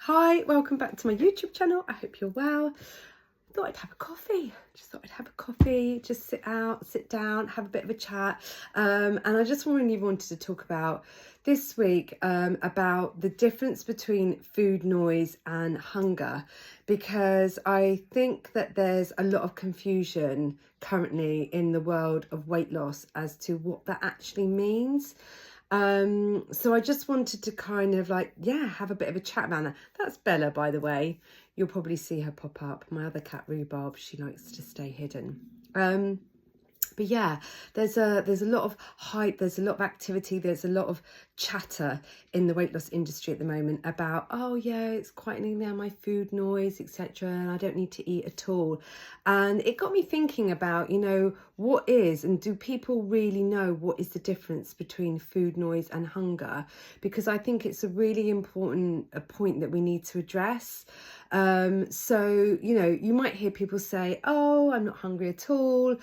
Hi, welcome back to my YouTube channel. I hope you're well. Thought I'd have a coffee. Just sit down, have a bit of a chat. And I just really wanted to talk about this week about the difference between food noise and hunger, because I think that there's a lot of confusion currently in the world of weight loss as to what that actually means. So I just wanted to kind of have a bit of a chat about that. That's Bella, by the way. You'll probably see her pop up. My other cat, Rhubarb, she likes to stay hidden. But yeah, there's a lot of hype, there's a lot of activity, there's a lot of chatter in the weight loss industry at the moment about, oh yeah, it's quietening down my food noise, etc., and I don't need to eat at all. And it got me thinking about, what is, and do people really know what is the difference between food noise and hunger? Because I think it's a really important point that we need to address. So, you might hear people say, oh, I'm not hungry at all.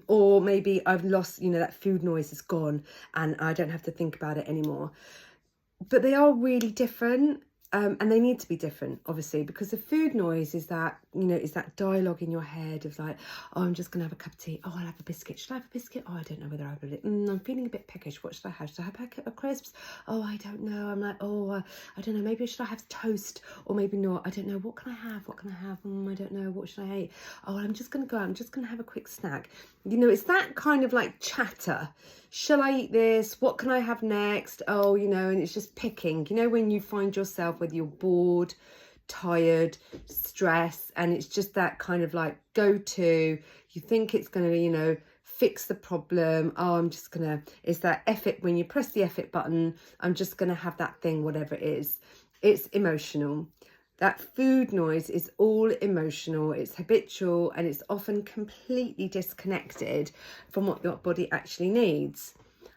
Or maybe I've lost, that food noise is gone and I don't have to think about it anymore. But they are really different. And they need to be different, obviously, because the food noise is that, is that dialogue in your head of like, oh, I'm just going to have a cup of tea. Oh, I'll have a biscuit. Should I have a biscuit? Oh, I don't know whether I will. I'm feeling a bit peckish. What should I have? Should I have a packet of crisps? Oh, I don't know. I'm like, I don't know. Maybe should I have toast or maybe not? I don't know. What can I have? I don't know. What should I eat? Oh, I'm just going to go out. I'm just going to have a quick snack. It's that kind of like chatter. Shall I eat this? What can I have next? Oh, and it's just picking. When you find yourself, whether you're bored, tired, stressed, and it's just that kind of like go-to, you think it's going to, fix the problem. Oh, it's that effort, when you press the effort button, I'm just going to have that thing, whatever it is. It's emotional. That food noise is all emotional, it's habitual, and it's often completely disconnected from what your body actually needs.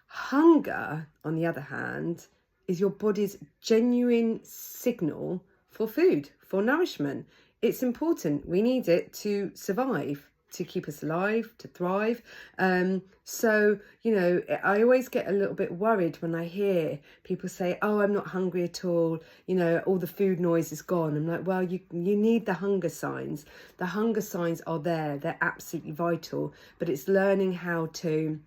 Hunger, on the other hand, is your body's genuine signal for food, for nourishment. It's important. We need it to survive, to keep us alive, to thrive. So, I always get a little bit worried when I hear people say, oh, I'm not hungry at all, all the food noise is gone. I'm like, well, you need the hunger signs. The hunger signs are there. They're absolutely vital. But it's learning how to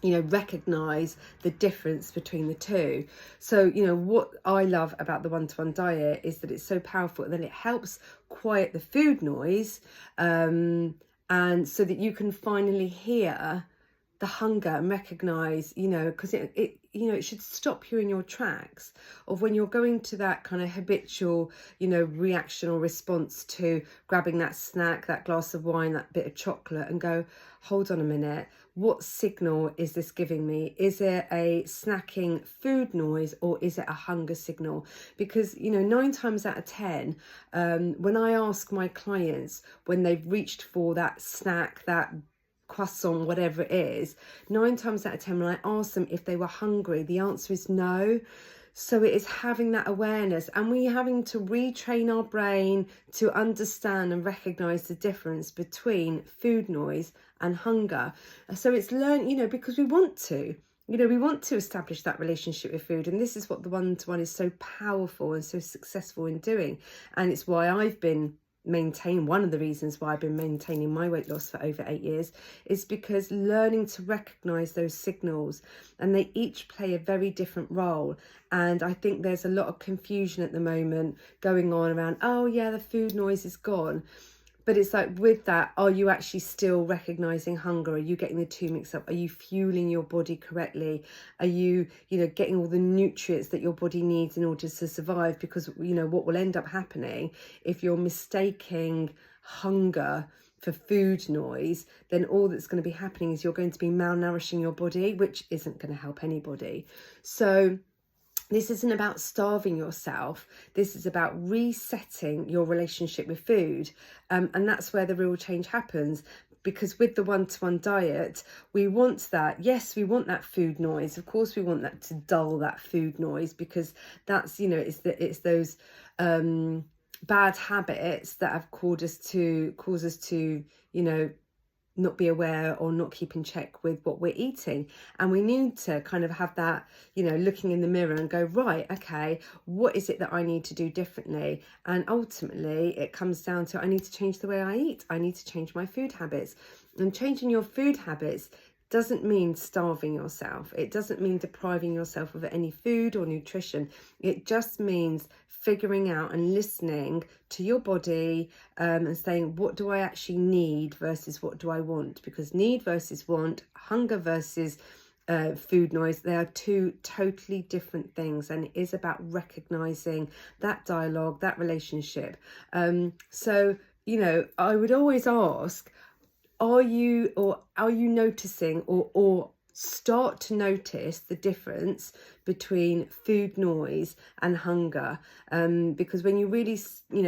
recognize the difference between the two. So, what I love about the one-to-one diet is that it's so powerful that it helps quiet the food noise, and so that you can finally hear the hunger and recognize, because it should stop you in your tracks of when you're going to that kind of habitual, reaction or response to grabbing that snack, that glass of wine, that bit of chocolate, and go, hold on a minute, what signal is this giving me? Is it a snacking food noise or is it a hunger signal? Because, 9 times out of 10, when I ask my clients when they've reached for that snack, that croissant, whatever it is, 9 times out of 10, when I ask them if they were hungry, the answer is no. So it is having that awareness, and we having to retrain our brain to understand and recognize the difference between food noise and hunger. So it's because we want to. We want to establish that relationship with food, and this is what the one-to-one is so powerful and so successful in doing. And it's why I've been one of the reasons why I've been maintaining my weight loss for over 8 years is because learning to recognize those signals, and they each play a very different role. And I think there's a lot of confusion at the moment going on around, oh yeah, the food noise is gone. But it's like, with that, are you actually still recognizing hunger? Are you getting the two mixed up? Are you fueling your body correctly? Are you, getting all the nutrients that your body needs in order to survive? Because, what will end up happening if you're mistaking hunger for food noise, then all that's going to be happening is you're going to be malnourishing your body, which isn't going to help anybody. So this isn't about starving yourself. This is about resetting your relationship with food. And that's where the real change happens. Because with the one-to-one diet, we want that. Yes, we want that food noise. Of course, we want that to dull that food noise, because that's, it's those bad habits that have caused us to, not be aware or not keep in check with what we're eating. And we need to kind of have that, looking in the mirror and go, right, okay, what is it that I need to do differently? And ultimately it comes down to, I need to change the way I eat. I need to change my food habits. And changing your food habits doesn't mean starving yourself. It doesn't mean depriving yourself of any food or nutrition. It just means figuring out and listening to your body, and saying, what do I actually need versus what do I want? Because need versus want, hunger versus food noise, they are two totally different things, and it is about recognizing that dialogue, that relationship. So I would always ask, are you noticing or start to notice the difference between food noise and hunger? Because when you really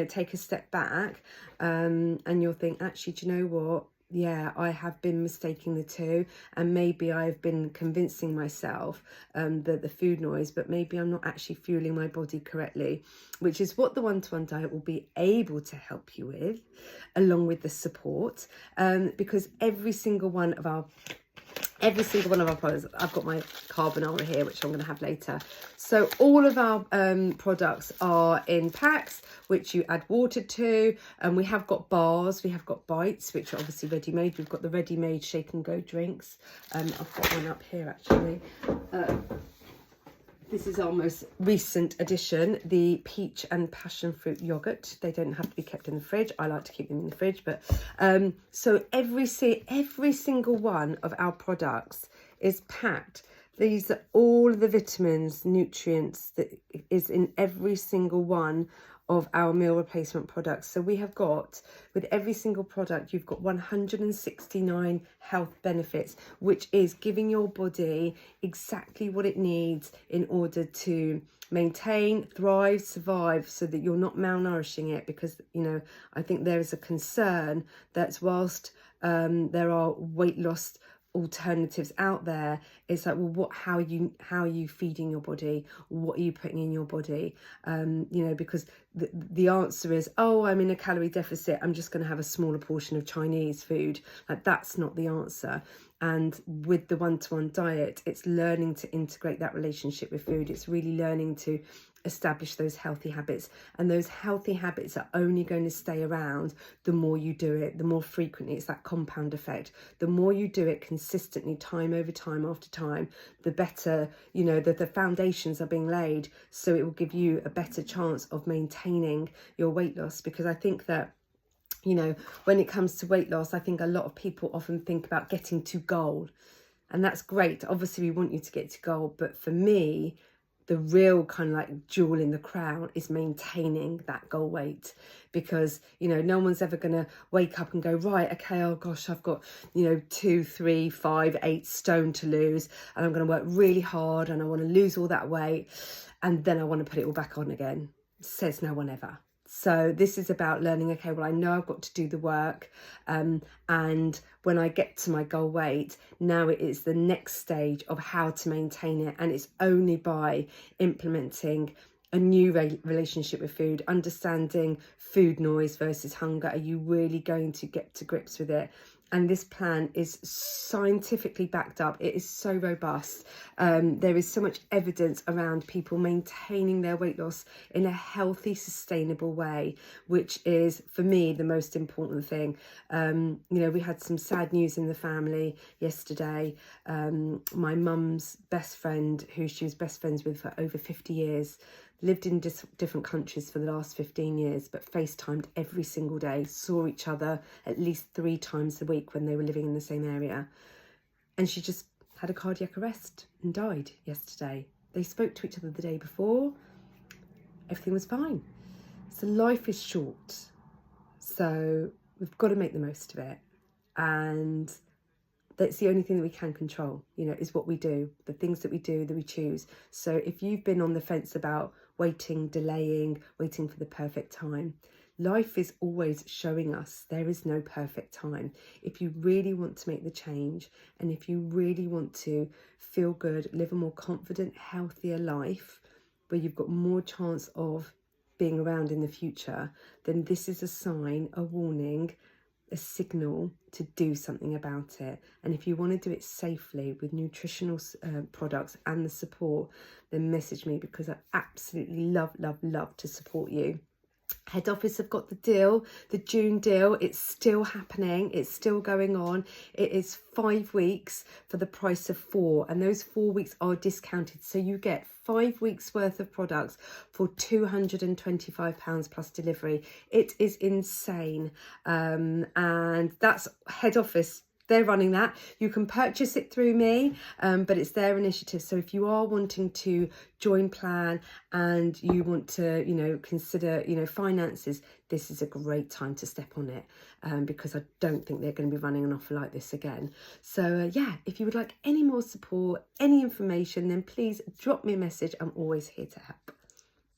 take a step back, and you'll think, actually, do you know what, yeah, I have been mistaking the two, and maybe I've been convincing myself that the food noise, but maybe I'm not actually fueling my body correctly, which is what the one-to-one diet will be able to help you with, along with the support, because every single one of our products, I've got my carbonara here, which I'm going to have later. So all of our products are in packs, which you add water to. And we have got bars, we have got bites, which are obviously ready-made. We've got the ready-made shake and go drinks. I've got one up here, actually. This is our most recent addition, the peach and passion fruit yogurt. They don't have to be kept in the fridge. I like to keep them in the fridge, but so every single one of our products is packed. These are all the vitamins, nutrients that is in every single one of our meal replacement products. So we have got, with every single product, you've got 169 health benefits, which is giving your body exactly what it needs in order to maintain, thrive, survive, so that you're not malnourishing it. Because I think there is a concern that whilst there are weight loss alternatives out there, it's like, well, how are you feeding your body? What are you putting in your body? Because the answer is, oh, I'm in a calorie deficit, I'm just going to have a smaller portion of Chinese food. Like, that's not the answer. And with the one-to-one diet, it's learning to integrate that relationship with food. It's really learning to establish those healthy habits, and those healthy habits are only going to stay around the more you do it, the more frequently. It's that compound effect. The more you do it consistently, time over time after time, the better, the foundations are being laid, so it will give you a better chance of maintaining your weight loss. Because I think that when it comes to weight loss, I think a lot of people often think about getting to goal, and that's great. Obviously we want you to get to goal, but for me, the real kind of like jewel in the crown is maintaining that goal weight. Because no one's ever going to wake up and go, right, okay, oh gosh, I've got 2, 3, 5, 8 stone to lose, and I'm going to work really hard and I want to lose all that weight, and then I want to put it all back on again. Says no one ever. So this is about learning, okay, well, I know I've got to do the work, and when I get to my goal weight, now it is the next stage of how to maintain it. And it's only by implementing a new relationship with food, understanding food noise versus hunger. Are you really going to get to grips with it? And this plan is scientifically backed up. It is so robust. There is so much evidence around people maintaining their weight loss in a healthy, sustainable way, which is, for me, the most important thing. We had some sad news in the family yesterday. My mum's best friend, who she was best friends with for over 50 years, lived in different countries for the last 15 years, but FaceTimed every single day, saw each other at least 3 times a week when they were living in the same area. And she just had a cardiac arrest and died yesterday. They spoke to each other the day before. Everything was fine. So life is short. So we've got to make the most of it. And that's the only thing that we can control, is what we do, the things that we do, that we choose. So if you've been on the fence about waiting, delaying, waiting for the perfect time, life is always showing us there is no perfect time. If you really want to make the change, and if you really want to feel good, live a more confident, healthier life, where you've got more chance of being around in the future, then this is a sign, a warning, a signal to do something about it. And if you want to do it safely with nutritional products and the support, then message me, because I absolutely love to support you. Head office have got the deal, the June deal. It's still happening. It's still going on. It is 5 weeks for the price of 4, and those 4 weeks are discounted. So you get 5 weeks worth of products for £225 plus delivery. It is insane. And that's head office. They're running that. You can purchase it through me, but it's their initiative. So if you are wanting to join plan and you want to, consider, finances, this is a great time to step on it, because I don't think they're going to be running an offer like this again. So yeah, if you would like any more support, any information, then please drop me a message. I'm always here to help.